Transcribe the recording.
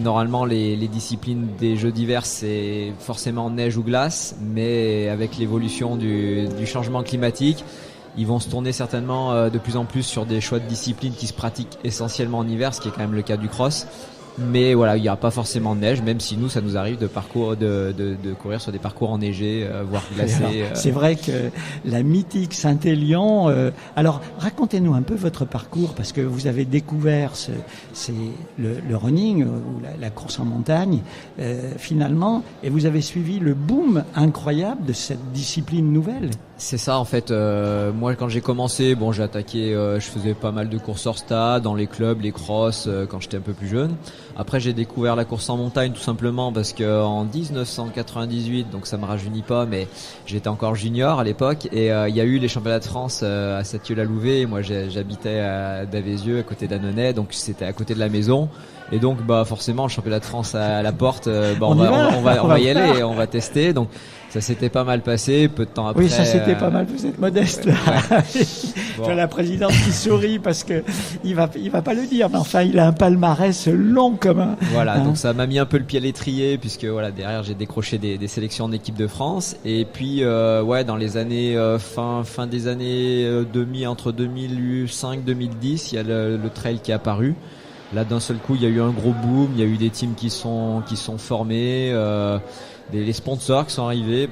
Normalement, les disciplines des Jeux d'hiver, c'est forcément neige ou glace, mais avec l'évolution du changement climatique, ils vont se tourner certainement de plus en plus sur des choix de disciplines qui se pratiquent essentiellement en hiver, ce qui est quand même le cas du cross. Mais voilà, il n'y aura pas forcément de neige, même si nous, ça nous arrive de courir sur des parcours enneigés, voire glacés. C'est vrai que la mythique Saint-Élion. Alors, racontez-nous un peu votre parcours, parce que vous avez découvert le running ou la course en montagne, finalement, et vous avez suivi le boom incroyable de cette discipline nouvelle. C'est ça en fait. Moi, quand j'ai commencé, j'ai attaqué, je faisais pas mal de courses hors stade, dans les clubs, les crosses, quand j'étais un peu plus jeune. Après, j'ai découvert la course en montagne tout simplement parce que en 1998, donc ça me rajeunit pas, mais j'étais encore junior à l'époque, et il y a eu les championnats de France à Satieux-la-Louvet. Moi, j'habitais à Davézieux, à côté d'Annonay, donc c'était à côté de la maison. Et donc, forcément, le championnat de France à la porte, on va y aller et on va tester. Donc, ça s'était pas mal passé, peu de temps après. Oui, ça s'était pas mal, vous êtes modeste. Ouais. Bon. Tu as la présidente qui sourit parce que il va pas le dire, mais enfin, il a un palmarès long comme un. Voilà, donc ça m'a mis un peu le pied à l'étrier, puisque voilà, derrière, j'ai décroché des sélections en équipe de France. Et puis, dans les années, fin des années 2000, entre 2005 2010, il y a le trail qui est apparu. Là, d'un seul coup, il y a eu un gros boom, il y a eu des teams qui sont formés, les sponsors qui sont arrivés.